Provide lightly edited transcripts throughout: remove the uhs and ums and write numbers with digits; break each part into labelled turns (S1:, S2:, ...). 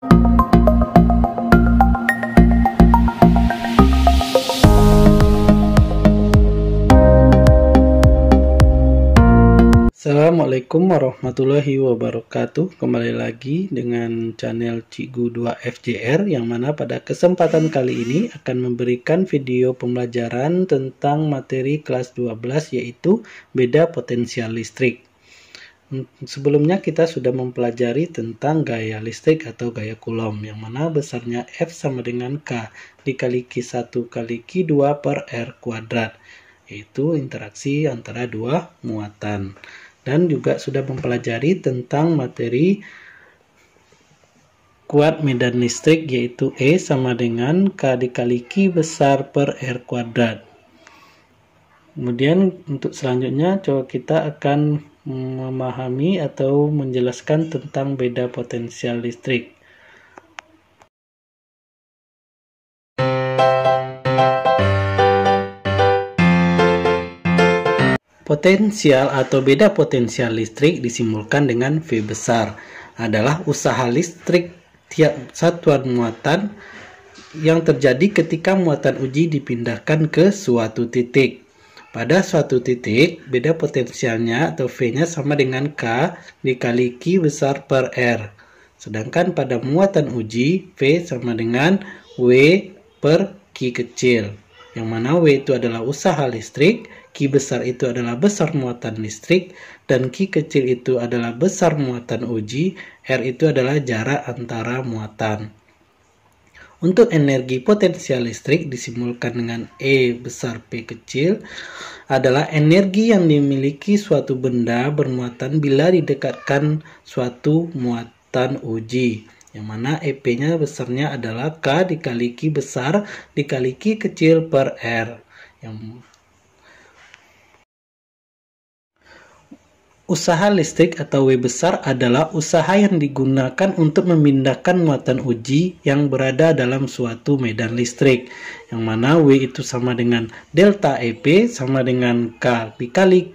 S1: Assalamualaikum warahmatullahi wabarakatuh. Kembali lagi dengan channel Cikgu 2 FJR, yang mana pada kesempatan kali ini akan memberikan video pembelajaran tentang materi kelas 12, yaitu beda potensial listrik. Sebelumnya kita sudah mempelajari tentang gaya listrik atau gaya Coulomb, yang mana besarnya F sama dengan K dikali Q1 kali Q2 per R kuadrat, yaitu interaksi antara dua muatan. Dan juga sudah mempelajari tentang materi kuat medan listrik, yaitu E sama dengan K dikali Q besar per R kuadrat. Kemudian untuk selanjutnya coba kita akan memahami atau menjelaskan tentang beda potensial listrik. Potensial atau beda potensial listrik disimbolkan dengan V besar, adalah usaha listrik tiap satuan muatan yang terjadi ketika muatan uji dipindahkan ke suatu titik. Pada suatu titik, beda potensialnya atau V-nya sama dengan K dikali Q besar per R. Sedangkan pada muatan uji, V sama dengan W per Q kecil, yang mana W itu adalah usaha listrik, Q besar itu adalah besar muatan listrik, dan Q kecil itu adalah besar muatan uji, R itu adalah jarak antara muatan. Untuk energi potensial listrik disimbolkan dengan E besar P kecil, adalah energi yang dimiliki suatu benda bermuatan bila didekatkan suatu muatan uji, yang mana EP-nya besarnya adalah K dikali Q besar dikali Q kecil per R. Usaha listrik atau W besar adalah usaha yang digunakan untuk memindahkan muatan uji yang berada dalam suatu medan listrik, yang mana W itu sama dengan delta EP sama dengan K dikali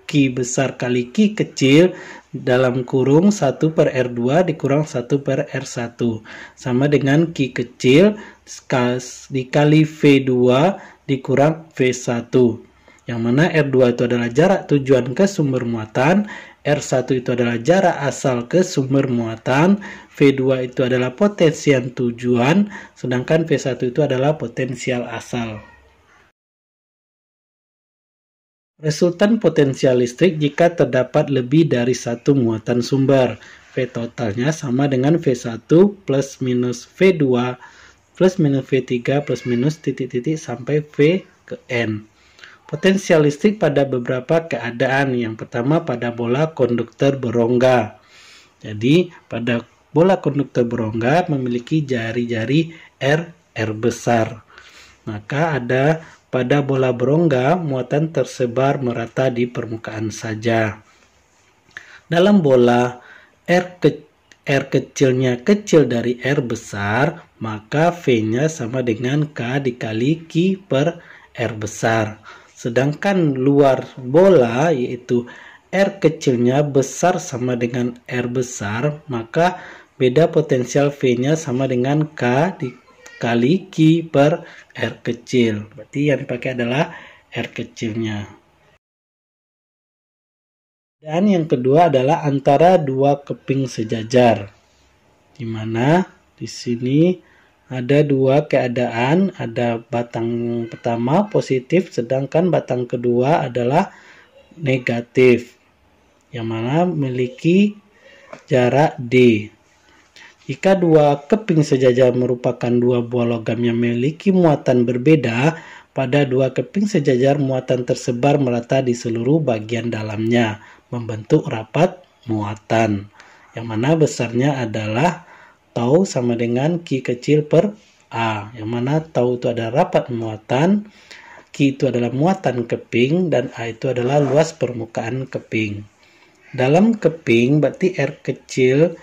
S1: Q besar kali Q kecil dalam kurung 1 per R2 dikurang 1 per R1 sama dengan Q kecil dikali V2 dikurang V1, yang mana R2 itu adalah jarak tujuan ke sumber muatan, R1 itu adalah jarak asal ke sumber muatan, V2 itu adalah potensial tujuan, sedangkan V1 itu adalah potensial asal. Resultan potensial listrik jika terdapat lebih dari satu muatan sumber. V totalnya sama dengan V1 plus minus V2 plus minus V3 plus minus titik-titik sampai V ke N. Potensial listrik pada beberapa keadaan. Yang pertama pada bola konduktor berongga. Jadi pada bola konduktor berongga memiliki jari-jari R besar. Maka ada pada bola berongga muatan tersebar merata di permukaan saja. Dalam bola R kecilnya kecil dari R besar, maka V-nya sama dengan K dikali Q per R besar. Sedangkan luar bola, yaitu R kecilnya besar sama dengan R besar, maka beda potensial V-nya sama dengan K dikali Q per R kecil. Berarti yang dipakai adalah R kecilnya. Dan yang kedua adalah antara dua keping sejajar, di mana di sini ada dua keadaan, ada batang pertama positif, sedangkan batang kedua adalah negatif, yang mana memiliki jarak D. Jika dua keping sejajar merupakan dua buah logam yang memiliki muatan berbeda, pada dua keping sejajar muatan tersebar merata di seluruh bagian dalamnya, membentuk rapat muatan, yang mana besarnya adalah tau sama dengan Q kecil per A, yang mana tau itu adalah rapat muatan, Q itu adalah muatan keping, dan A itu adalah luas permukaan keping. Dalam keping berarti R kecil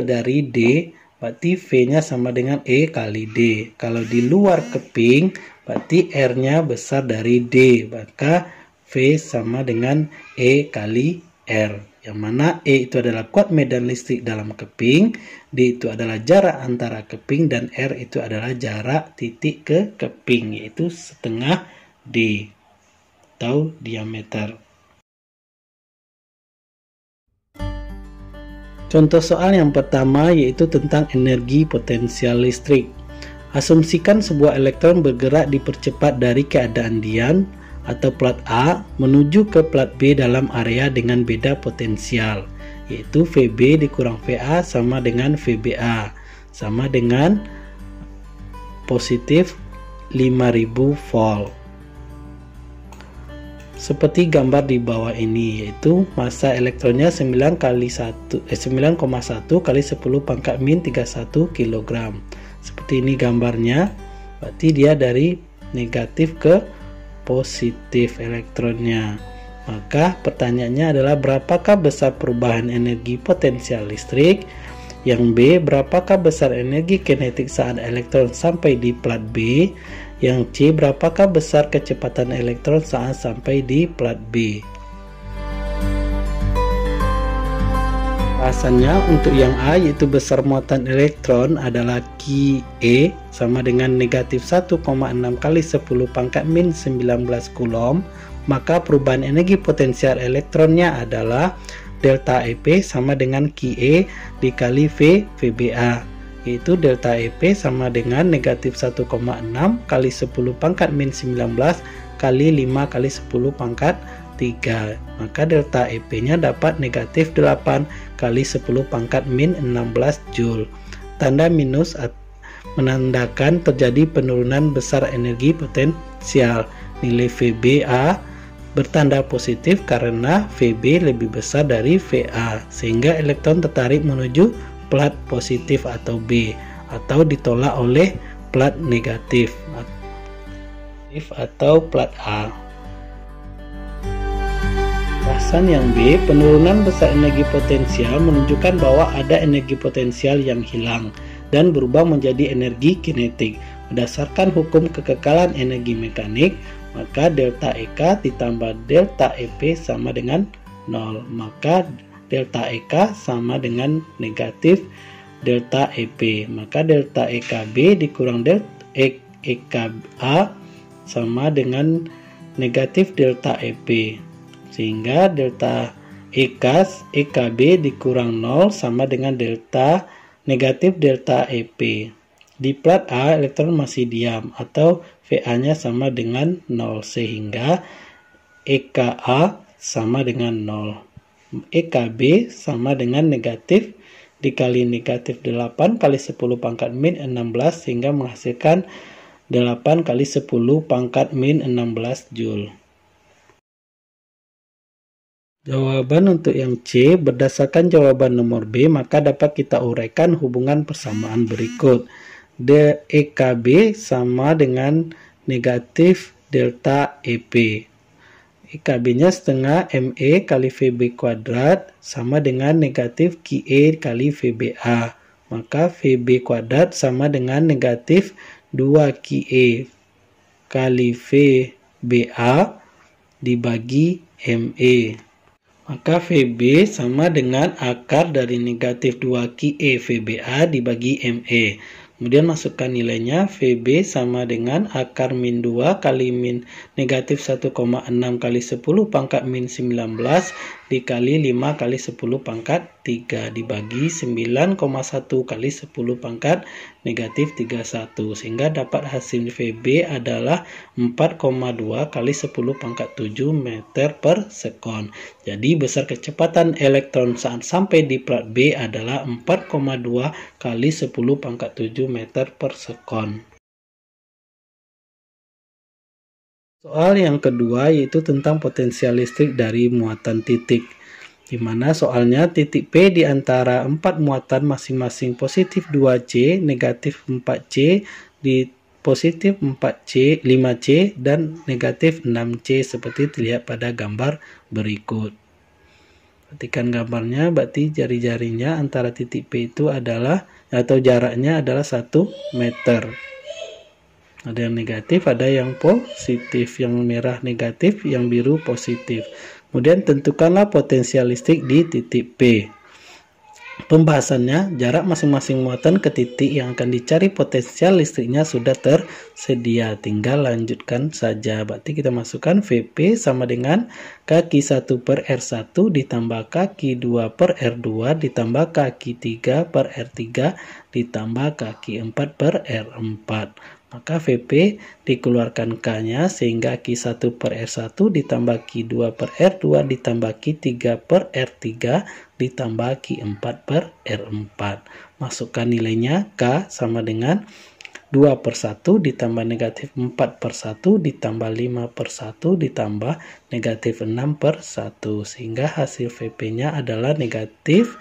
S1: dari D, berarti V-nya sama dengan E kali D. Kalau di luar keping berarti R-nya besar dari D, maka V sama dengan E kali R. yang mana E itu adalah kuat medan listrik dalam keping, D itu adalah jarak antara keping, dan R itu adalah jarak titik ke keping, yaitu setengah D atau diameter. Contoh soal yang pertama yaitu tentang energi potensial listrik. Asumsikan sebuah elektron bergerak dipercepat dari keadaan diam atau plat A menuju ke plat B dalam area dengan beda potensial, yaitu VB dikurang VA sama dengan VBA, sama dengan positif 5000 volt. Seperti gambar di bawah ini, yaitu massa elektronnya 9,1 kali 10 pangkat min 31 kg. Seperti ini gambarnya, berarti dia dari negatif ke positif elektronnya. Maka pertanyaannya adalah berapakah besar perubahan energi potensial listrik? Yang B, berapakah besar energi kinetik saat elektron sampai di plat B? Yang C, berapakah besar kecepatan elektron saat sampai di plat B? Alasannya untuk yang A yaitu besar muatan elektron adalah QE sama dengan negatif 1,6 kali 10 pangkat min 19 Coulomb, maka perubahan energi potensial elektronnya adalah delta EP sama dengan QE dikali VBA, yaitu delta EP sama dengan negatif 1,6 kali 10 pangkat min 19 kali 5 kali 10 pangkat 3, maka delta EP nya dapat negatif 8 kali 10 pangkat min 16 Joule. Tanda minus menandakan terjadi penurunan besar energi potensial. Nilai VBA bertanda positif karena VB lebih besar dari VA, sehingga elektron tertarik menuju plat positif atau B, atau ditolak oleh plat negatif atau plat A. Alasan yang B, penurunan besar energi potensial menunjukkan bahwa ada energi potensial yang hilang dan berubah menjadi energi kinetik. Berdasarkan hukum kekekalan energi mekanik, maka delta EK ditambah delta EP sama dengan 0. Maka delta EK sama dengan negatif delta EP. Maka delta EKB dikurang delta EKA sama dengan negatif delta EP. Sehingga delta EKB dikurang 0 sama dengan delta negatif delta EP. Di plat A elektron masih diam atau VA-nya sama dengan 0, sehingga EKA sama dengan 0. EKB sama dengan negatif dikali negatif 8 kali 10 pangkat min 16, sehingga menghasilkan 8 kali 10 pangkat min 16 Joule. Jawaban untuk yang C berdasarkan jawaban nomor B, maka dapat kita uraikan hubungan persamaan berikut. EKB sama dengan negatif delta EP. EKB-nya setengah ME kali VB kuadrat sama dengan negatif QE kali VBA. Maka VB kuadrat sama dengan negatif 2 QE kali VBA dibagi ME. Maka VB sama dengan akar dari negatif 2 QE VBA dibagi ME. Kemudian masukkan nilainya, VB sama dengan akar min 2 kali min negatif 1,6 kali 10 pangkat min 19 dikali 5 kali 10 pangkat 3 dibagi 9,1 kali 10 pangkat negatif 31, sehingga dapat hasil VB adalah 4,2 kali 10 pangkat 7 meter per sekon. Jadi besar kecepatan elektron saat sampai di plat B adalah 4,2 kali 10 pangkat 7 meter per sekon. Soal yang kedua yaitu tentang potensial listrik dari muatan titik, di mana soalnya titik P di antara 4 muatan masing-masing positif 2C, negatif 4C, di positif 4C, 5C, dan negatif 6C seperti terlihat pada gambar berikut. Perhatikan gambarnya, berarti jari-jarinya antara titik P itu adalah, atau jaraknya adalah 1 meter. Ada yang negatif, ada yang positif, yang merah negatif, yang biru positif. Kemudian tentukanlah potensial listrik di titik P. Pembahasannya, jarak masing-masing muatan ke titik yang akan dicari potensial listriknya sudah tersedia. Tinggal lanjutkan saja. Berarti kita masukkan VP sama dengan kaki 1 per R1 ditambah kaki 2 per R2 ditambah kaki 3 per R3 ditambah kaki 4 per R4. Maka VP dikeluarkan K-nya sehingga Q1 per R1 ditambah Q2 per R2 ditambah Q3 per R3 ditambah Q4 per R4. Masukkan nilainya K sama dengan 2 per 1 ditambah negatif 4 per 1 ditambah 5 per 1 ditambah negatif 6 per 1. Sehingga hasil VP-nya adalah negatif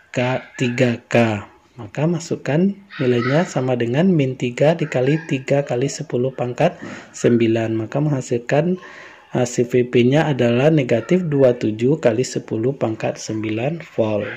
S1: K3K. Maka masukkan nilainya sama dengan min 3 dikali 3 kali 10 pangkat 9. Maka menghasilkan hasil VP-nya adalah negatif 27 kali 10 pangkat 9 volt.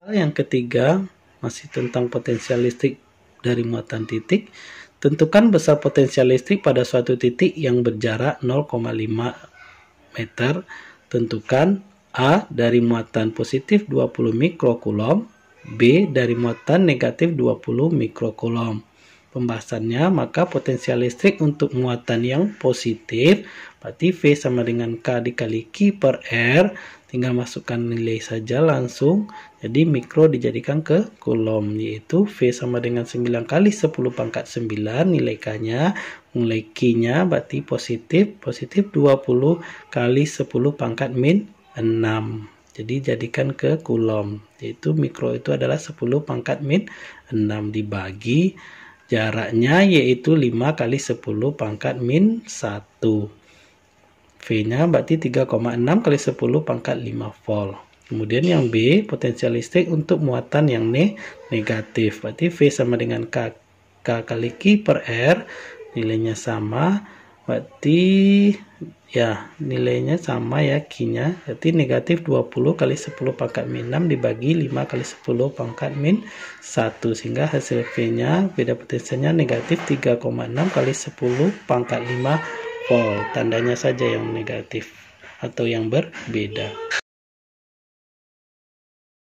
S1: Hal yang ketiga, masih tentang potensial listrik dari muatan titik. Tentukan besar potensial listrik pada suatu titik yang berjarak 0,5 meter. Tentukan A dari muatan positif 20 mikrokulom, B dari muatan negatif 20 mikrokulom. Pembahasannya, maka potensial listrik untuk muatan yang positif, berarti V sama dengan K dikali Q per R, tinggal masukkan nilai saja langsung, jadi mikro dijadikan ke kulom, yaitu V sama dengan 9 kali 10 pangkat 9, nilai K-nya, nilai Q-nya berarti positif 20 kali 10 pangkat min 6. Jadi jadikan ke kulom, yaitu mikro itu adalah 10 pangkat min 6 dibagi jaraknya yaitu 5 kali 10 pangkat min 1. V-nya berarti 3,6 kali 10 pangkat 5 volt. Kemudian yang B, potensial listrik untuk muatan yang negatif. Berarti V sama dengan K kali Q per R, nilainya sama. Berarti ya nilainya sama ya Q-nya, berarti negatif 20 kali 10 pangkat min 6 dibagi 5 kali 10 pangkat min 1, sehingga hasil V-nya beda potensialnya negatif 3,6 kali 10 pangkat 5 volt. Tandanya saja yang negatif atau yang berbeda.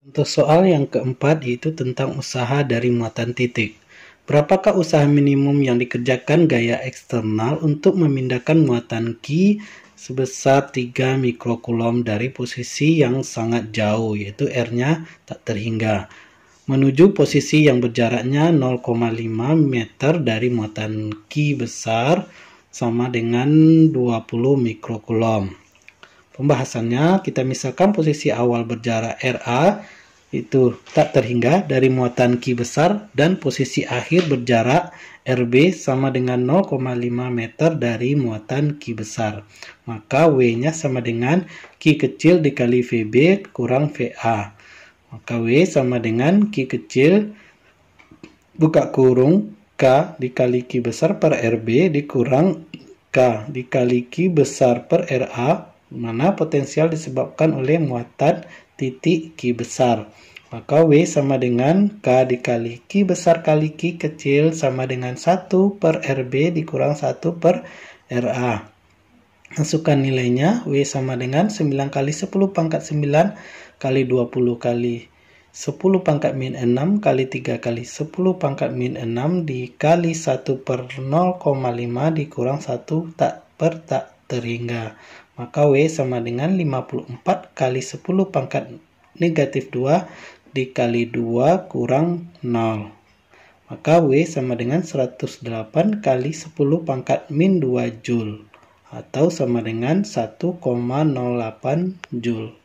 S1: Untuk soal yang keempat yaitu tentang usaha dari muatan titik. Berapakah usaha minimum yang dikerjakan gaya eksternal untuk memindahkan muatan Q sebesar 3 mikrokulom dari posisi yang sangat jauh, yaitu R-nya tak terhingga, menuju posisi yang berjaraknya 0,5 meter dari muatan Q besar sama dengan 20 mikrokulom. Pembahasannya, kita misalkan posisi awal berjarak RA itu tak terhingga dari muatan Q besar dan posisi akhir berjarak RB sama dengan 0,5 meter dari muatan Q besar. Maka W-nya sama dengan Q kecil dikali VB kurang VA. Maka W sama dengan Q kecil buka kurung K dikali Q besar per RB dikurang K dikali Q besar per RA, mana potensial disebabkan oleh muatan titik Q besar. Maka W sama dengan K dikali Q besar kali Q kecil sama dengan 1 per RB dikurang 1 per RA. Masukkan nilainya, W sama dengan 9 kali 10 pangkat 9 kali 20 kali 10 pangkat min 6 kali 3 kali 10 pangkat min 6 dikali 1 per 0,5 dikurang 1 tak terhingga. Maka W sama dengan 54 kali 10 pangkat negatif 2 dikali 2 kurang 0. Maka W sama dengan 108 kali 10 pangkat min 2 Joule atau sama dengan 1,08 Joule.